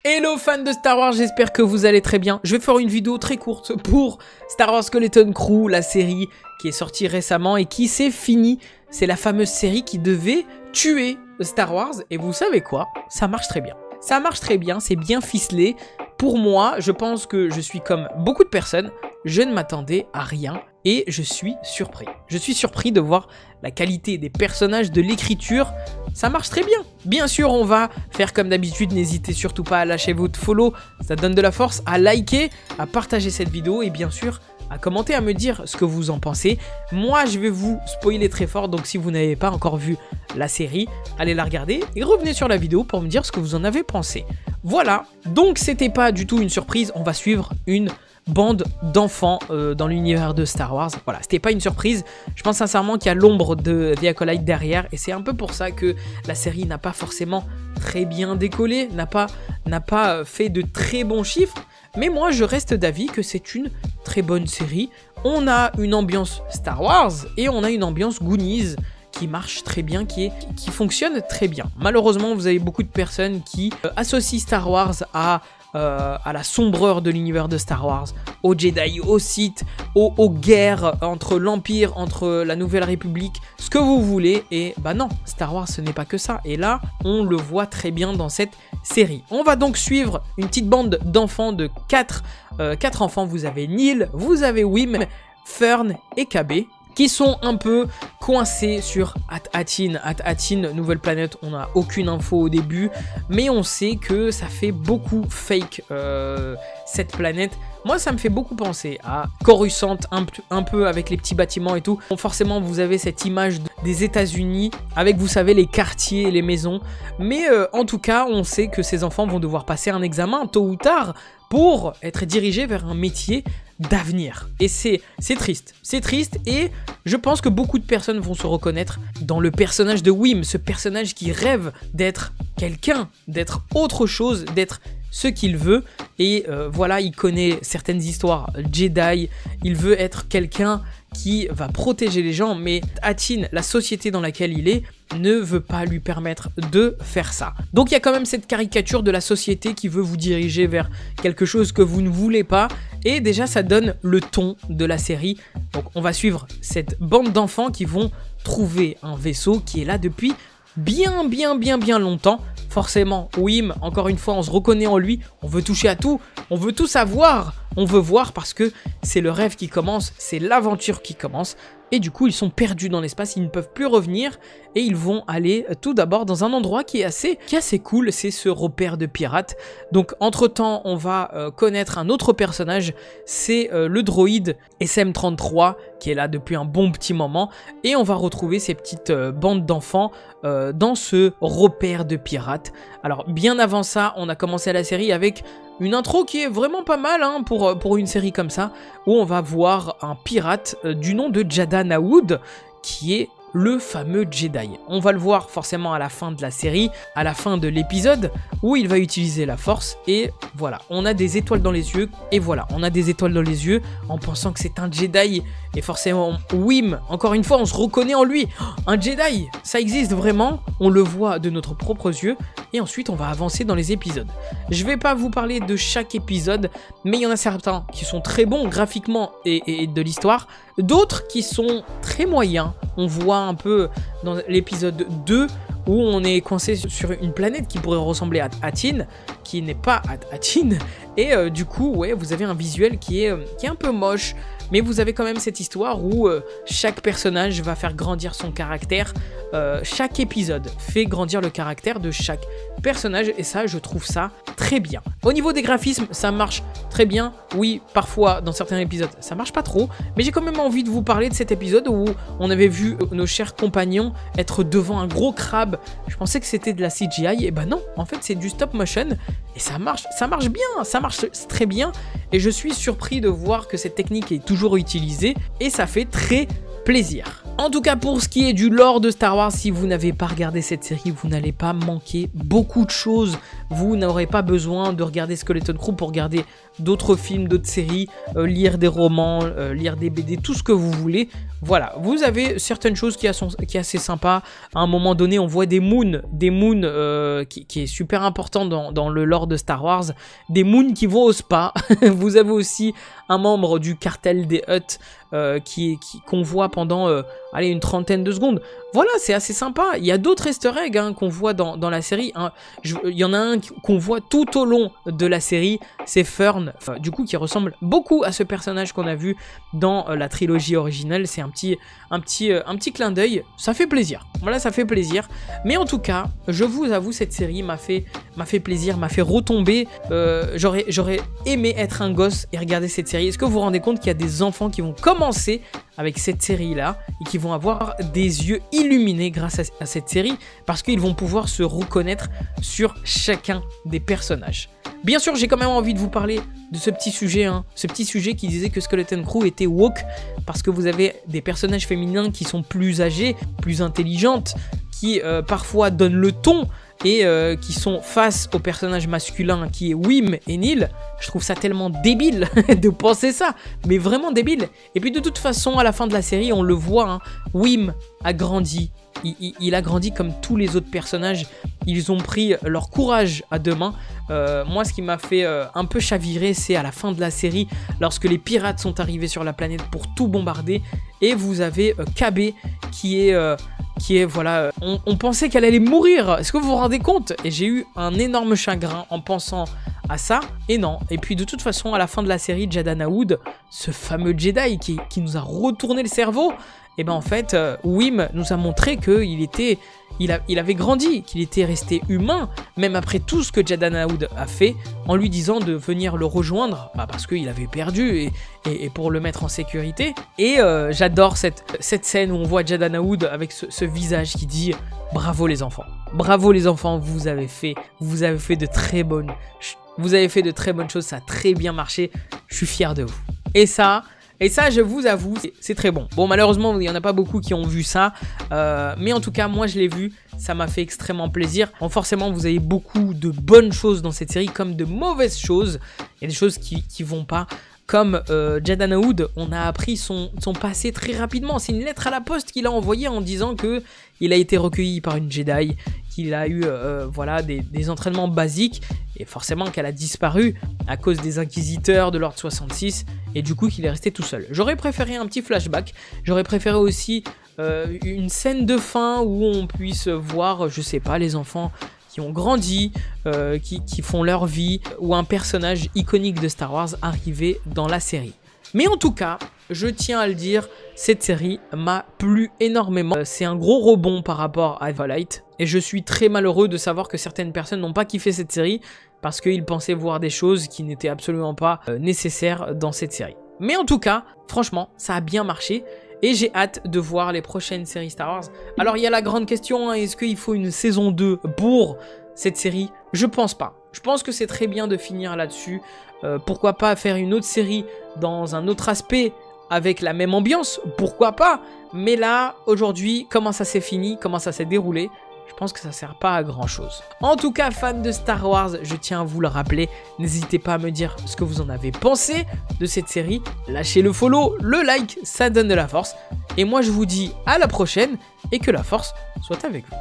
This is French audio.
Hello fans de Star Wars, j'espère que vous allez très bien. Je vais faire une vidéo très courte pour Star Wars Skeleton Crew, la série qui est sortie récemment et qui s'est finie. C'est la fameuse série qui devait tuer Star Wars et vous savez quoi? Ça marche très bien. Ça marche très bien, c'est bien ficelé. Pour moi, je pense que je suis comme beaucoup de personnes, je ne m'attendais à rien et je suis surpris. Je suis surpris de voir la qualité des personnages, de l'écriture, ça marche très bien. Bien sûr, on va faire comme d'habitude, n'hésitez surtout pas à lâcher votre follow, ça donne de la force, à liker, à partager cette vidéo et bien sûr, à commenter, à me dire ce que vous en pensez. Moi, je vais vous spoiler très fort, donc si vous n'avez pas encore vu la série, allez la regarder et revenez sur la vidéo pour me dire ce que vous en avez pensé. Voilà, donc c'était pas du tout une surprise, on va suivre une bande d'enfants dans l'univers de Star Wars. Voilà, c'était pas une surprise. Je pense sincèrement qu'il y a l'ombre de The Acolyte derrière et c'est un peu pour ça que la série n'a pas forcément très bien décollé, n'a pas fait de très bons chiffres. Mais moi, je reste d'avis que c'est une très bonne série. On a une ambiance Star Wars et on a une ambiance Goonies qui marche très bien, qui fonctionne très bien. Malheureusement, vous avez beaucoup de personnes qui associent Star Wars à la sombreur de l'univers de Star Wars, aux Jedi, aux Sith, aux guerres entre l'Empire, entre la Nouvelle République, ce que vous voulez. Et bah non, Star Wars ce n'est pas que ça. Et là, on le voit très bien dans cette série. On va donc suivre une petite bande d'enfants de 4 enfants. Vous avez Neil, vous avez Wim, Fern et KB, qui sont un peu coincés sur At-Atin. At-Atin, nouvelle planète, on n'a aucune info au début, mais on sait que ça fait beaucoup fake cette planète. Moi, ça me fait beaucoup penser à Coruscant, un peu avec les petits bâtiments et tout. Bon, forcément, vous avez cette image des États-Unis avec, vous savez, les quartiers et les maisons. Mais en tout cas, on sait que ces enfants vont devoir passer un examen tôt ou tard pour être dirigés vers un métier d'avenir. Et c'est triste. C'est triste et je pense que beaucoup de personnes vont se reconnaître dans le personnage de Wim, ce personnage qui rêve d'être quelqu'un, d'être autre chose, d'être ce qu'il veut. Et voilà, il connaît certaines histoires Jedi, il veut être quelqu'un qui va protéger les gens, mais Atin, la société dans laquelle il est, ne veut pas lui permettre de faire ça. Donc il y a quand même cette caricature de la société qui veut vous diriger vers quelque chose que vous ne voulez pas, et déjà ça donne le ton de la série. Donc on va suivre cette bande d'enfants qui vont trouver un vaisseau qui est là depuis bien longtemps. Forcément, Wim, encore une fois, on se reconnaît en lui, on veut toucher à tout, on veut tout savoir, on veut voir parce que c'est le rêve qui commence, c'est l'aventure qui commence. Et du coup, ils sont perdus dans l'espace, ils ne peuvent plus revenir et ils vont aller tout d'abord dans un endroit qui est assez cool, c'est ce repère de pirates. Donc, entre-temps, on va connaître un autre personnage, c'est le droïde SM-33 qui est là depuis un bon petit moment. Et on va retrouver ces petites bandes d'enfants dans ce repère de pirates. Alors, bien avant ça, on a commencé la série avec une intro qui est vraiment pas mal hein, pour une série comme ça, où on va voir un pirate du nom de Jada Nahud, qui est le fameux Jedi. On va le voir forcément à la fin de la série, à la fin de l'épisode, où il va utiliser la force, et voilà, on a des étoiles dans les yeux, et voilà, on a des étoiles dans les yeux, en pensant que c'est un Jedi, et forcément, Wim, encore une fois, on se reconnaît en lui, un Jedi, ça existe vraiment, on le voit de notre propres yeux, et ensuite on va avancer dans les épisodes. Je vais pas vous parler de chaque épisode, mais il y en a certains qui sont très bons graphiquement et de l'histoire, d'autres qui sont très moyens. On voit un peu dans l'épisode 2 où on est coincé sur une planète qui pourrait ressembler à Atin, qui n'est pas Atin, et du coup, ouais, vous avez un visuel qui est un peu moche, mais vous avez quand même cette histoire où chaque personnage va faire grandir son caractère, chaque épisode fait grandir le caractère de chaque personnage, et ça, je trouve ça très bien. Au niveau des graphismes, ça marche très bien, oui, parfois, dans certains épisodes, ça marche pas trop, mais j'ai quand même envie de vous parler de cet épisode où on avait vu nos chers compagnons être devant un gros crabe. Je pensais que c'était de la CGI, et ben non, en fait, c'est du stop motion, et ça marche bien, ça marche très bien, et je suis surpris de voir que cette technique est toujours utilisée, et ça fait très plaisir. En tout cas, pour ce qui est du lore de Star Wars, si vous n'avez pas regardé cette série, vous n'allez pas manquer beaucoup de choses. Vous n'aurez pas besoin de regarder Skeleton Crew pour regarder d'autres films, d'autres séries, lire des romans, lire des BD, tout ce que vous voulez. Voilà, vous avez certaines choses qui est assez sympa. À un moment donné, on voit des moons qui est super important dans le lore de Star Wars. Des moons qui vont au spa. Vous avez aussi un membre du cartel des Hutt qu'on voit pendant allez, une trentaine de secondes. Voilà, c'est assez sympa. Il y a d'autres easter eggs qu'on voit dans la série. Il y en a un qu'on voit tout au long de la série. C'est Fern, du coup, qui ressemble beaucoup à ce personnage qu'on a vu dans la trilogie originale. C'est un petit clin d'œil. Ça fait plaisir. Voilà, ça fait plaisir. Mais en tout cas, je vous avoue, cette série m'a fait plaisir, m'a fait retomber. J'aurais aimé être un gosse et regarder cette série. Est-ce que vous vous rendez compte qu'il y a des enfants qui vont commencer avec cette série-là et qui vont avoir des yeux illuminés grâce à cette série parce qu'ils vont pouvoir se reconnaître sur chacun des personnages. Bien sûr, j'ai quand même envie de vous parler de ce petit sujet, ce petit sujet qui disait que Skeleton Crew était woke parce que vous avez des personnages féminins qui sont plus âgées, plus intelligentes, qui parfois donnent le ton et qui sont face au personnage masculin qui est Wim et Neil. Je trouve ça tellement débile de penser ça, mais vraiment débile. Et puis de toute façon, à la fin de la série, on le voit, Wim a grandi. Il a grandi comme tous les autres personnages. Ils ont pris leur courage à deux mains. Moi, ce qui m'a fait un peu chavirer, c'est à la fin de la série, lorsque les pirates sont arrivés sur la planète pour tout bombarder. Et vous avez KB qui est voilà, on pensait qu'elle allait mourir. Est-ce que vous vous rendez compte? Et j'ai eu un énorme chagrin en pensant à ça. Et non. Et puis de toute façon, à la fin de la série, Jadana Wood, ce fameux Jedi qui nous a retourné le cerveau, et ben en fait, Wim nous a montré qu'il avait grandi, qu'il était resté humain, même après tout ce que Jadana Wood a fait, en lui disant de venir le rejoindre, parce qu'il avait perdu et pour le mettre en sécurité. Et j'adore cette scène où on voit Jadana Wood avec ce visage qui dit « Bravo les enfants, bravo les enfants, vous avez fait de très bonnes choses, ça a très bien marché, je suis fier de vous. » Et ça, je vous avoue, c'est très bon. Bon, malheureusement, il n'y en a pas beaucoup qui ont vu ça. Mais en tout cas, moi, je l'ai vu. Ça m'a fait extrêmement plaisir. Bon, forcément, vous avez beaucoup de bonnes choses dans cette série, comme de mauvaises choses. Il y a des choses qui vont pas. Comme Jadana Wood, on a appris son passé très rapidement. C'est une lettre à la poste qu'il a envoyée en disant qu'il a été recueilli par une Jedi, qu'il a eu voilà, des entraînements basiques, et forcément qu'elle a disparu à cause des inquisiteurs de l'Ordre 66, et du coup qu'il est resté tout seul. J'aurais préféré un petit flashback, j'aurais préféré aussi une scène de fin où on puisse voir, je sais pas, les enfants qui ont grandi, qui font leur vie, ou un personnage iconique de Star Wars arrivé dans la série. Mais en tout cas, je tiens à le dire, cette série m'a plu énormément. C'est un gros rebond par rapport à Twilight, et je suis très malheureux de savoir que certaines personnes n'ont pas kiffé cette série, parce qu'ils pensaient voir des choses qui n'étaient absolument pas nécessaires dans cette série. Mais en tout cas, franchement, ça a bien marché. Et j'ai hâte de voir les prochaines séries Star Wars. Alors il y a la grande question, est-ce qu'il faut une saison 2 pour cette série? Je pense pas. Je pense que c'est très bien de finir là-dessus. Pourquoi pas faire une autre série dans un autre aspect avec la même ambiance? Pourquoi pas? Mais là, aujourd'hui, comment ça s'est fini? Comment ça s'est déroulé? Je pense que ça sert pas à grand chose. En tout cas, fans de Star Wars, je tiens à vous le rappeler, n'hésitez pas à me dire ce que vous en avez pensé de cette série. Lâchez le follow, le like, ça donne de la force. Et moi je vous dis à la prochaine et que la force soit avec vous.